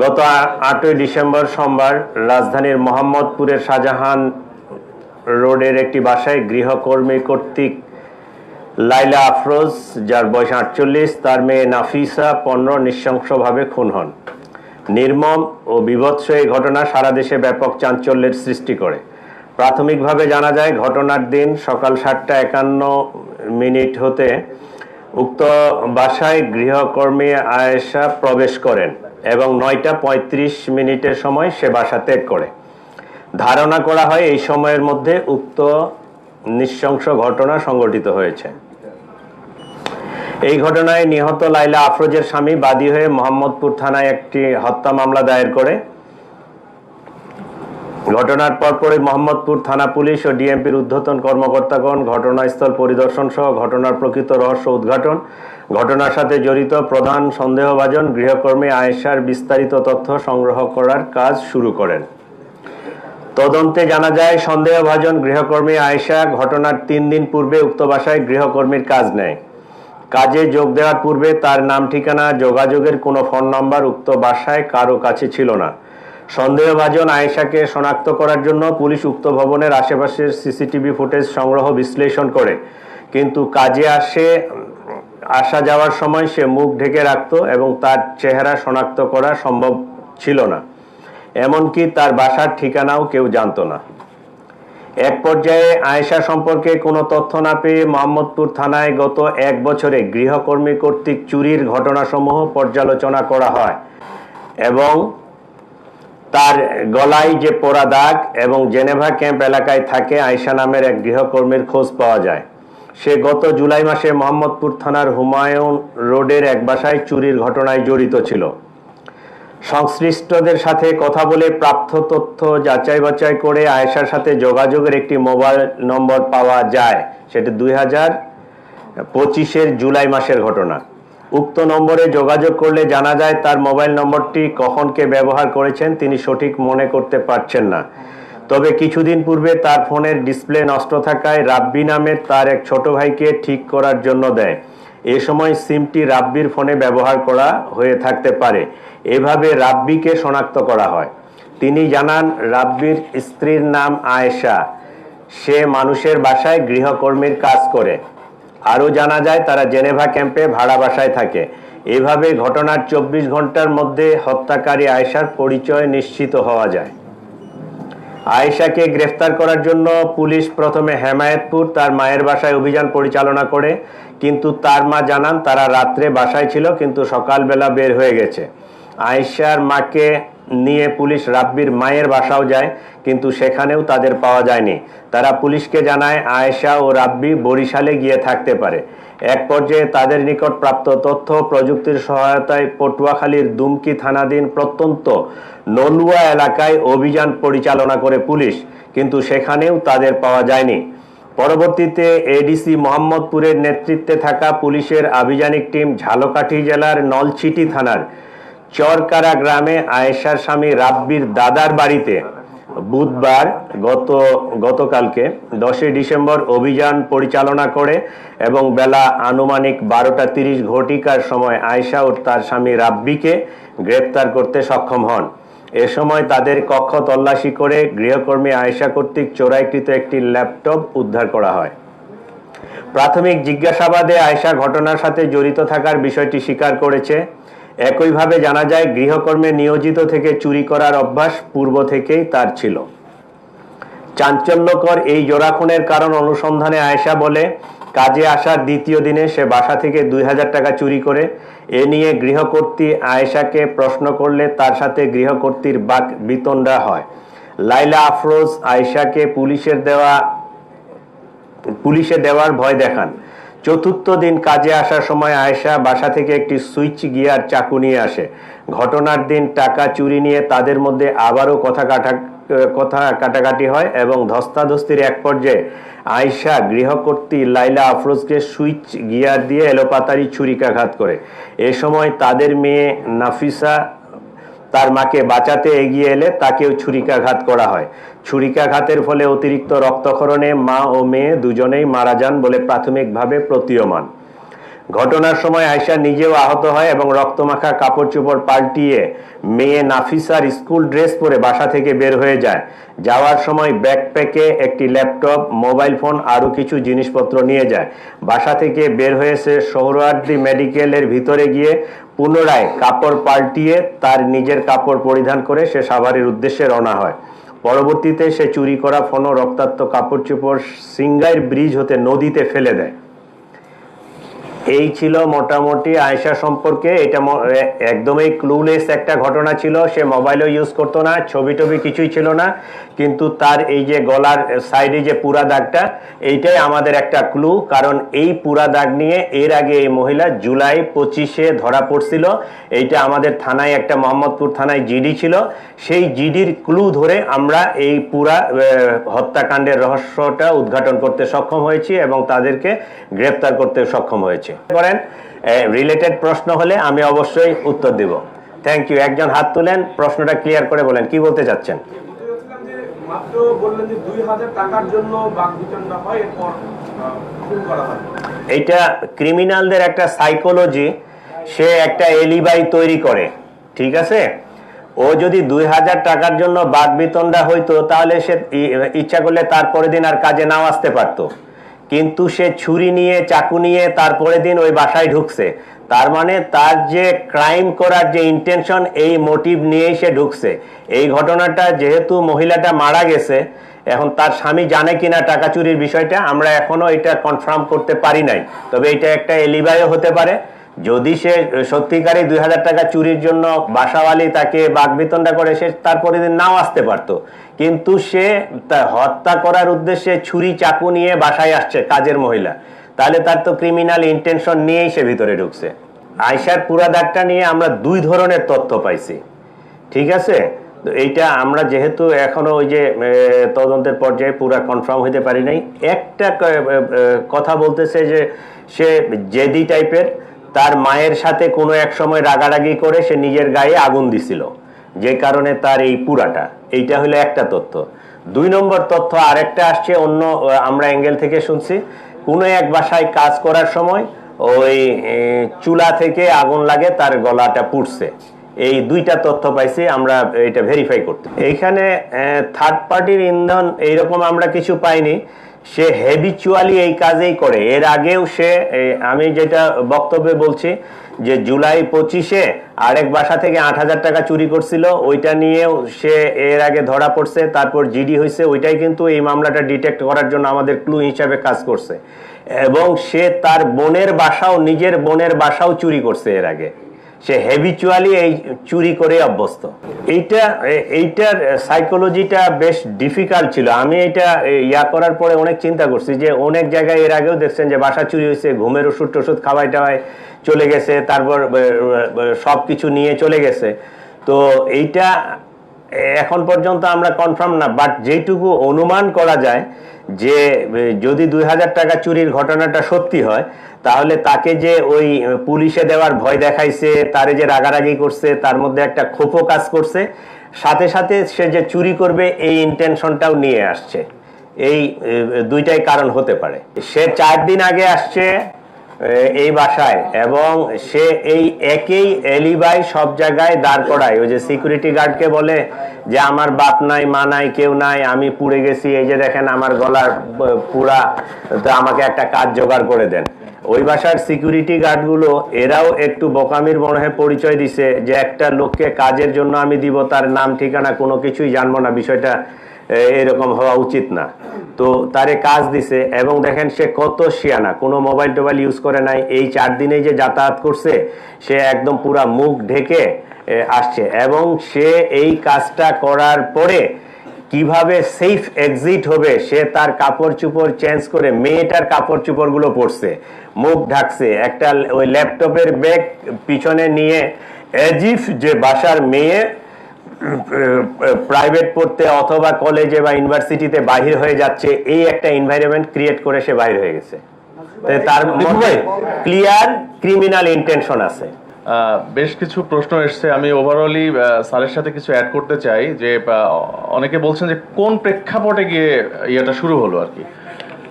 গত 8ই ডিসেম্বর সোমবার রাজধানীর মোহাম্মদপুরের শাহজাহান রোডের একটি বাসায় গৃহকর্মী কর্তৃক লাইলা আফরোজ, যার বয়স 48, তার মেয়ে নাফিসা 15 নৃশংসভাবে খুন হন। নির্মম ও বীভৎস এই ঘটনা সারা দেশে ব্যাপক চাঞ্চল্যের সৃষ্টি করে। প্রাথমিকভাবে জানা যায়, ঘটনার দিন সকাল 7:51 হতে উক্ত বাসায় গৃহকর্মী আয়েশা প্রবেশ করেন এবং 9:35 সময় সে বাসা ত্যাগ করে। ধারণা করা হয় এই সময়ের মধ্যে উক্ত নৃশংস ঘটনা সংঘটিত হয়েছে। এই ঘটনায় নিহত লাইলা আফরোজের স্বামী বাদী হয়ে মোহাম্মদপুর থানায় একটি হত্যা মামলা দায়ের করে। ঘটনার পরপরই মোহাম্মদপুর থানা পুলিশ ও ডিএমপির ঊর্ধ্বতন কর্মকর্তাগণ ঘটনাস্থল পরিদর্শন সহ ঘটনার প্রকৃত রহস্য উদ্ঘাটন, ঘটনার সাথে জড়িত প্রধান সন্দেহভাজন গৃহকর্মী আয়েশার বিস্তারিত তথ্য সংগ্রহ করার কাজ শুরু করেন। তদন্তে জানা যায়, সন্দেহভাজন গৃহকর্মী আয়েশা ঘটনার 3 দিন পূর্বে উক্ত বাসায় গৃহকর্মীর কাজ নেয়। কাজে যোগ দেওয়ার পূর্বে তার নাম, ঠিকানা, যোগাযোগের কোনো ফোন নাম্বার উক্ত বাসায় কারো কাছে ছিল না। সন্দেহভাজন আয়েশাকে শনাক্ত করার জন্য পুলিশ উক্ত ভবনের আশেপাশের সিসিটিভি ফুটেজ সংগ্রহ বিশ্লেষণ করে, কিন্তু কাজে আসা যাওয়ার সময় সে মুখ ঢেকে রাখত এবং তার চেহারা শনাক্ত করা সম্ভব ছিল না। এমনকি তার বাসার ঠিকানাও কেউ জানত না। এক পর্যায়ে আয়েশা সম্পর্কে কোনো তথ্য না পেয়ে মোহাম্মদপুর থানায় গত 1 বছরে গৃহকর্মী কর্তৃক চুরির ঘটনাসমূহ পর্যালোচনা করা হয় এবং তার গলায় যে পোড়া দাগ এবং জেনেভা ক্যাম্প এলাকায় থাকে আয়েশা নামের এক গৃহকর্মীর খোঁজ পাওয়া যায়। সে গত জুলাই মাসে মোহাম্মদপুর থানার হুমায়ুন রোডের এক বাসায় চুরির ঘটনায় জড়িত ছিল। সংশ্লিষ্টদের সাথে কথা বলে প্রাপ্ত তথ্য যাচাই বাছাই করে আয়েশার সাথে যোগাযোগের একটি মোবাইল নম্বর পাওয়া যায়। সেটি 2025-এর জুলাই মাসের ঘটনা। উক্ত নম্বরে যোগাযোগ করলে জানা যায়, তার মোবাইল নম্বরটি কখন কে ব্যবহার করেছেন তিনি সঠিক মনে করতে পারছেন না। তবে কিছুদিন পূর্বে তার ফোনের ডিসপ্লে নষ্ট থাকায় রাব্বি নামের তার এক ছোট ভাইকে ঠিক করার জন্য দেয়। এ সময় সিমটি রাব্বির ফোনে ব্যবহার করা হয়ে থাকতে পারে। এভাবে রাব্বিকে শনাক্ত করা হয়। তিনি জানান, রাব্বির স্ত্রীর নাম আয়েশা, সে মানুষের বাসায় গৃহকর্মীর কাজ করে। আরও জানা যায়, তারা জেনেভা ক্যাম্পে ভাড়া বাসায় থাকে। এভাবে ঘটনার 24 ঘন্টার মধ্যে হত্যাকারী আয়েশার পরিচয় নিশ্চিত হওয়া যায়। আয়েশাকে গ্রেফতার করার জন্য পুলিশ প্রথমে হেমায়েতপুর তার মায়ের বাসায় অভিযান পরিচালনা করে, কিন্তু তার মা জানান তারা রাত্রে বাসায় ছিল কিন্তু সকালবেলা বের হয়ে গেছে। আয়েশার মাকে নিয়ে পুলিশ রাব্বির মায়ের বাসাও যায়, কিন্তু সেখানেও তাদের পাওয়া যায়নি। তারা পুলিশকে জানায় আয়েশা ও রাব্বি বরিশালে গিয়ে থাকতে পারে। এক পর্যায়ে তাদের নিকট প্রাপ্ত তথ্য প্রযুক্তির সহায়তায় পটুয়াখালীর দুমকি থানাধীন প্রত্যন্ত নলুয়া এলাকায় অভিযান পরিচালনা করে পুলিশ, কিন্তু সেখানেও তাদের পাওয়া যায়নি। পরবর্তীতে এডিসি মোহাম্মদপুরের নেতৃত্বে থাকা পুলিশের আভিযানিক টিম ঝালকাঠি জেলার নলছিটি থানার চরকারা গ্রামে আয়েশার স্বামী রাব্বির দাদার বাড়িতে বুধবার গতকালকে 10 ডিসেম্বর অভিযান পরিচালনা করে এবং বেলা আনুমানিক 12:30 সময় আয়েশা ও তার স্বামী রাব্বিকে গ্রেপ্তার করতে সক্ষম হন। এ সময় তাদের কক্ষ তল্লাশি করে গৃহকর্মী আয়েশা কর্তৃক চোরাইকৃত একটি ল্যাপটপ উদ্ধার করা হয়। প্রাথমিক জিজ্ঞাসাবাদে আয়েশা ঘটনার সাথে জড়িত থাকার বিষয়টি স্বীকার করেছে। একইভাবে জানা যায়, গৃহকর্মে নিয়োজিত থেকে চুরি করার অভ্যাস পূর্ব থেকেই তার ছিল। চাঞ্চল্যকর এই জোড়া খুনের কারণ অনুসন্ধানে আয়েশা বলে, কাজে আসার দ্বিতীয় দিনে সে বাসা থেকে 2000 টাকা চুরি করে। এ নিয়ে গৃহকর্ত্রী আয়েশাকে প্রশ্ন করলে তার সাথে গৃহকর্ত্রীর বাক বিতণ্ডা হয়। লাইলা আফরোজ আয়েশাকে পুলিশে দেওয়ার ভয় দেখান। চতুর্থ দিন কাজে আসার সময় আয়েশা বাসা থেকে একটি সুইচ গিয়ার চাকু নিয়ে আসে। ঘটনার দিন টাকা চুরি নিয়ে তাদের মধ্যে আবারও কথা কাটাকাটি হয় এবং ধস্তাধস্তির এক পর্যায়ে আয়েশা গৃহকর্ত্রী লাইলা আফরোজকে সুইচ গিয়ার দিয়ে এলোপাতাড়ি ছুরিকাঘাত করে। এ সময় তাদের মেয়ে নাফিসা তার মাকে বাঁচাতে এগিয়ে এলে তাকেও ছুরিকাঘাত করা হয়। ছুরিকাঘাতের ফলে অতিরিক্ত রক্তক্ষরণে মা ও মেয়ে দুজনেই মারা যান বলে প্রাথমিকভাবে প্রতীয়মান। ঘটনার সময় আয়েশা নিজেও আহত হয় এবং রক্তমাখা কাপড় চোপড় পাল্টিয়ে মেয়ে নাফিসার স্কুল ড্রেস পরে বাসা থেকে বের হয়ে যায়। যাওয়ার সময় ব্যাকপ্যাকে একটি ল্যাপটপ, মোবাইল ফোন আরও কিছু জিনিসপত্র নিয়ে যায়। বাসা থেকে বের হয়েছে সোহরাওয়ার্দী মেডিকেলের ভিতরে গিয়ে পুনরায় কাপড় পাল্টিয়ে তার নিজের কাপড় পরিধান করে সে সাভারের উদ্দেশ্যে রওনা হয়। পরবর্তীতে সে চুরি করা ফোন ও রক্তাক্ত কাপড় চোপড় সিংগাইর ব্রিজ হতে নদীতে ফেলে দেয়। এই ছিল মোটামুটি আয়েশা সম্পর্কে। এটা একদমই ক্লুলেস একটা ঘটনা ছিল। সে মোবাইলও ইউজ করতো না, ছবি টবি কিছুই ছিল না, কিন্তু তার এই যে গলার সাইডে যে পুরা দাগটা, এইটাই আমাদের একটা ক্লু। কারণ এই পুরা দাগ নিয়ে এর আগে এই মহিলা জুলাই 25-এ ধরা পড়ছিল। এইটা আমাদের থানায়, একটা মোহাম্মদপুর থানায় জিডি ছিল। সেই জিডির ক্লু ধরে আমরা এই পুরা হত্যাকাণ্ডের রহস্যটা উদ্ঘাটন করতে সক্ষম হয়েছি এবং তাদেরকে গ্রেপ্তার করতে সক্ষম হয়েছে। করেন রিলেটেড প্রশ্ন হলে আমি অবশ্যই উত্তর দিব। Thank you. একজন হাত তুলেন, প্রশ্নটা ক্লিয়ার করে বলেন কি বলতে চাচ্ছেন। মাত্র বললেন যে 2000 টাকার জন্য বাকবিতণ্ডা হয়, এরপর খুন করা হয়। এটা ক্রিমিনালদের একটা সাইকোলজি, সে একটা এলিবাই তৈরি করে, ঠিক আছে। ও যদি 2000 টাকার জন্য বাকবিতণ্ডা হইতো তাহলে সে ইচ্ছা করলে তারপরের দিন আর কাজে নাও আসতে পারতো, কিন্তু সে ছুরি নিয়ে, চাকু নিয়ে তারপরের দিন ওই বাসায় ঢুকছে। তার মানে তার যে ক্রাইম করার যে ইন্টেনশন, এই মোটিভ নিয়েই সে ঢুকছে। এই ঘটনাটা যেহেতু মহিলাটা মারা গেছে, এখন তার স্বামী জানে কিনা টাকা চুরির বিষয়টা আমরা এখনো এটা কনফার্ম করতে পারি নাই। তবে এটা একটা এলিবাইও হতে পারে। যদি সে সত্যিকারই 2000 টাকা চুরির জন্য বাসাওয়ালি তাকে বাকবিতণ্ডা করে, সে তারপরের দিন নাও আসতে পারতো, কিন্তু সে হত্যা করার উদ্দেশ্যে ছুরি চাকু নিয়ে বাসায় আসছে কাজের মহিলা, তাহলে তার তো ক্রিমিনাল ইন্টেনশন নিয়েই সে ভিতরে ঢুকছে। আয়েশার পুরা দাগটা নিয়ে আমরা 2 ধরনের তথ্য পাইছি, ঠিক আছে। এইটা আমরা যেহেতু এখনো ওই যে তদন্তের পর্যায়ে পুরা কনফার্ম হইতে পারি নাই। একটা কথা বলতেছে যে সে জেদি টাইপের, তার মায়ের সাথে কোনো এক সময় রাগারাগি করে সে নিজের গায়ে আগুন দিছিল, যে কারণে তার এই পুরাটা। এইটা হলো একটা তথ্য। 2 নম্বর তথ্য আরেকটা আসছে অন্য, আমরা অ্যাঙ্গেল থেকে শুনছি, কোনো এক বাসায় কাজ করার সময় ওই চুলা থেকে আগুন লাগে, তার গলাটা পুড়ছে। এই 2টা তথ্য পাইছি আমরা, এটা ভেরিফাই করতে। এইখানে থার্ড পার্টির ইন্ধন এইরকম আমরা কিছু পাইনি। সে হ্যাবিচুয়ালি এই কাজেই করে। এর আগেও সে, আমি যেটা বক্তব্যে বলছি যে জুলাই 25-এ আরেক বাসা থেকে 8000 টাকা চুরি করছিল, ওইটা নিয়েও সে এর আগে ধরা পড়ছে, তারপর জিডি হয়েছে। ওইটাই কিন্তু এই মামলাটা ডিটেক্ট করার জন্য আমাদের ক্লু হিসাবে কাজ করছে। এবং সে তার বোনের বাসাও, নিজের বোনের বাসাও চুরি করছে এর আগে। সে হ্যাবিচুয়ালি এই চুরি করে অভ্যস্ত। এইটার সাইকোলজিটা বেশ ডিফিকাল্ট ছিল। আমি এটা করার পরে অনেক চিন্তা করছি যে অনেক জায়গায় এর আগেও দেখছেন যে বাসা চুরি হয়েছে, ঘুমের ওষুধ টষুধ খাওয়াই টাওয়াই চলে গেছে, তারপর সব কিছু নিয়ে চলে গেছে। তো এইটা এখন পর্যন্ত আমরা কনফার্ম না, বাট যেটুকু অনুমান করা যায় যে যদি 2000 টাকা চুরির ঘটনাটা সত্যি হয়, তাহলে তাকে যে ওই পুলিশে দেওয়ার ভয় দেখাইছে, তারে যে রাগারাগি করছে, তার মধ্যে একটা ক্ষোভ কাজ করছে, সাথে সাথে সে যে চুরি করবে এই ইন্টেনশনটাও নিয়ে আসছে। এই 2টাই কারণ হতে পারে। সে 4 দিন আগে আসছে এই বাসায়, এবং সে এই একই এলিবাই সব জায়গায় দাঁড় করায়। ওই যে সিকিউরিটি গার্ডকে বলে যে আমার বাপ নাই, মা নাই, কেউ নাই, আমি পুড়ে গেছি, এই যে দেখেন আমার গলার পুরা, তো আমাকে একটা কাজ জোগাড় করে দেন। ওই বাসার সিকিউরিটি গার্ডগুলো এরাও একটু বোকামির মনে হয় পরিচয় দিছে যে একটা লোককে কাজের জন্য আমি দিব, তার নাম ঠিকানা কোনো কিছুই জানবো না, বিষয়টা এরকম হওয়া উচিত না। তো তারে কাজ দিছে, এবং দেখেন সে কত শিয়ানা, কোনো মোবাইল টোবাইল ইউজ করে নাই। এই 4 দিনে যে যাতায়াত করছে, সে একদম পুরা মুখ ঢেকে আসছে, এবং সে এই কাজটা করার পরে কিভাবে সেফ এক্সিট হবে, সে তার কাপড় চোপড় চেঞ্জ করে মেয়েটার কাপড় চোপড়গুলো পরছে, মুখ ঢাকছে, একটা ওই ল্যাপটপের ব্যাগ পিছনে নিয়ে, এজিফ যে বাসার মেয়ে প্রাইভেট পড়তে অথবা কলেজে বা ইউনিভার্সিটিতে বাহির হয়ে যাচ্ছে, এই একটা এনভায়রনমেন্ট ক্রিয়েট করে সে বাহির হয়ে গেছে। তার মধ্যে ক্লিয়ার ক্রিমিনাল ইন্টেনশন আছে। বেশ কিছু প্রশ্ন এসছে, আমি ওভারঅলি স্যারের সাথে কিছু অ্যাড করতে চাই। যে অনেকে বলছেন যে কোন প্রেক্ষাপটে গিয়ে ইয়েটা শুরু হলো আর কি।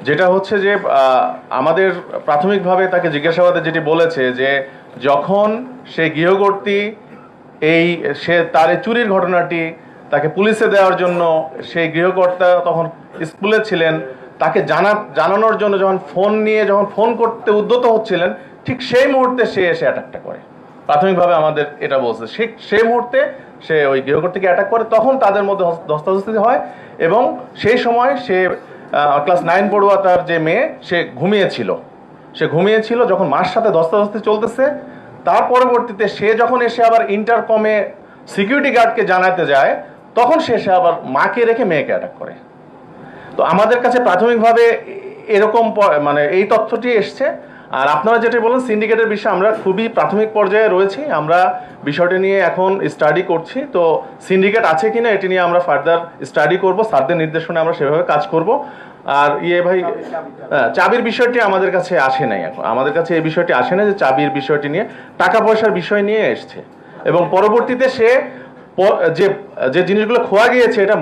যেটা হচ্ছে যে আমাদের প্রাথমিকভাবে তাকে জিজ্ঞাসাবাদে যেটি বলেছে যে যখন সে গৃহকর্ত্রী সে তার এই চুরির ঘটনাটি তাকে পুলিশে দেওয়ার জন্য সেই গৃহকর্তা তখন স্কুলে ছিলেন, তাকে জানানোর জন্য যখন ফোন করতে উদ্যত হচ্ছিলেন, ঠিক সেই মুহূর্তে সে এসে অ্যাটাকটা করে। প্রাথমিকভাবে আমাদের এটা বলছে, সেই মুহূর্তে সে ওই গৃহকর্ত্রীকে অ্যাটাক করে, তখন তাদের মধ্যে ধস্তাধস্তি হয় এবং সেই সময় সে ক্লাস 9 পড়ুয়া তার যে মেয়ে সে ঘুমিয়েছিল যখন মার সাথে ধস্তাধস্তি চলতেছে। তার পরবর্তীতে সে যখন এসে আবার ইন্টারকমে সিকিউরিটি গার্ডকে জানাতে যায়, তখন সে এসে আবার মাকে রেখে মেয়েকে অ্যাটাক করে। তো আমাদের কাছে প্রাথমিকভাবে এরকম মানে এই তথ্যটি এসছে। আর আপনারা যেটা বলেন সিন্ডিকেটের বিষয়ে, আমরা খুবই প্রাথমিক পর্যায়ে রয়েছি, আমরা বিষয়টি নিয়ে এখন স্টাডি করছি। তো সিন্ডিকেট আছে কিনা এটি নিয়ে আমরা ফার্দার স্টাডি করব, স্যারদের নির্দেশনে আমরা সেভাবে কাজ করব। আর ভাই, চাবির বিষয়টি আমাদের কাছে আসে নাই, এখন আমাদের কাছে এই বিষয়টি আসে না যে চাবির বিষয়টি নিয়ে, টাকা পয়সার বিষয় নিয়ে এসছে। এবং পরবর্তীতে সে যে জিনিসগুলো খোয়া গিয়েছে এটা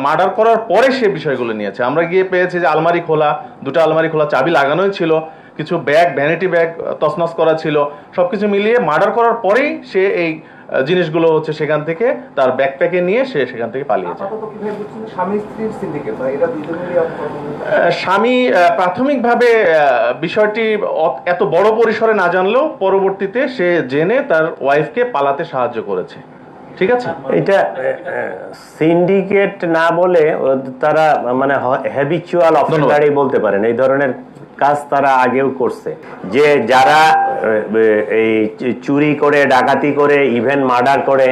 মার্ডার করার পরে সে বিষয়গুলো নিয়েছে। আমরা গিয়ে পেয়েছি যে দুটো আলমারি খোলা, চাবি লাগানোই ছিল, কিছু ভ্যানিটি ব্যাগ তছনছ করা ছিল, সবকিছু মিলিয়ে মার্ডার করার পরেই সে এই জিনিসগুলো হচ্ছে সেখান থেকে তার ব্যাকপ্যাকে নিয়ে সে সেখান থেকে পালিয়েছে। স্বামী প্রাথমিকভাবে বিষয়টি এত বড় পরিসরে না জানলেও পরবর্তীতে সে জেনে তার ওয়াইফকে পালাতে সাহায্য করেছে। ঠিক আছে, এটা সিন্ডিকেট না বলে তারা মানে হ্যাবিচুয়াল অফেন্ডারই বলতে পারেন। এই ধরনের কাজ তারা আগেও করছে, যে যারা এই চুরি করে, ডাকাতি করে, ইভেন মার্ডার করে,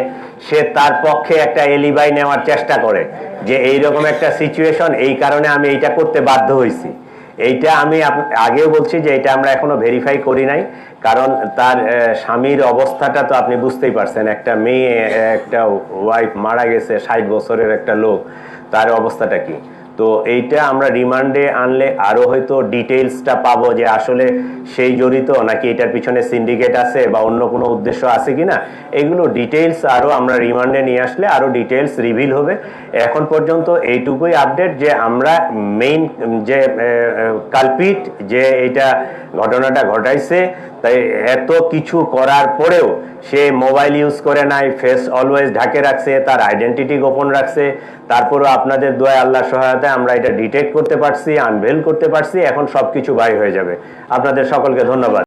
সে তার পক্ষে একটা এলিবাই নেওয়ার চেষ্টা করে যে এইরকম একটা সিচুয়েশন, এই কারণে আমি এইটা করতে বাধ্য হয়েছি। এইটা আমি আগেও বলছি যে এটা আমরা এখনো ভেরিফাই করি নাই, কারণ তার স্বামীর অবস্থাটা তো আপনি বুঝতেই পারছেন। একটা মেয়ে, একটা ওয়াইফ মারা গেছে, 60 বছরের একটা লোক, তার অবস্থাটা কি। তো এইটা আমরা রিমান্ডে আনলে আরো হয়তো ডিটেইলসটা পাবো যে আসলে সেই জড়িত নাকি এটার পিছনে সিন্ডিকেট আছে বা অন্য কোনো উদ্দেশ্য আছে কিনা। এগুলো ডিটেইলস আরো আমরা রিমান্ডে নিয়ে আসলে আরো ডিটেইলস রিভিল হবে। এখন পর্যন্ত এইটুকুই আপডেট যে আমরা মেইন যে কালপিট যে এটা ঘটনাটা ঘটাইছে, তাই এত কিছু করার পরেও সে মোবাইল ইউজ করে নাই, ফেস অলওয়েজ ঢাকে রাখছে, তার আইডেন্টিটি গোপন রাখছে। তারপরেও আপনাদের দোয়ায়, আল্লাহ সহায়তায় আমরা এটা ডিটেক্ট করতে পারছি, আনভেল করতে পারছি। এখন সবকিছু বাই হয়ে যাবে। আপনাদের সকলকে ধন্যবাদ।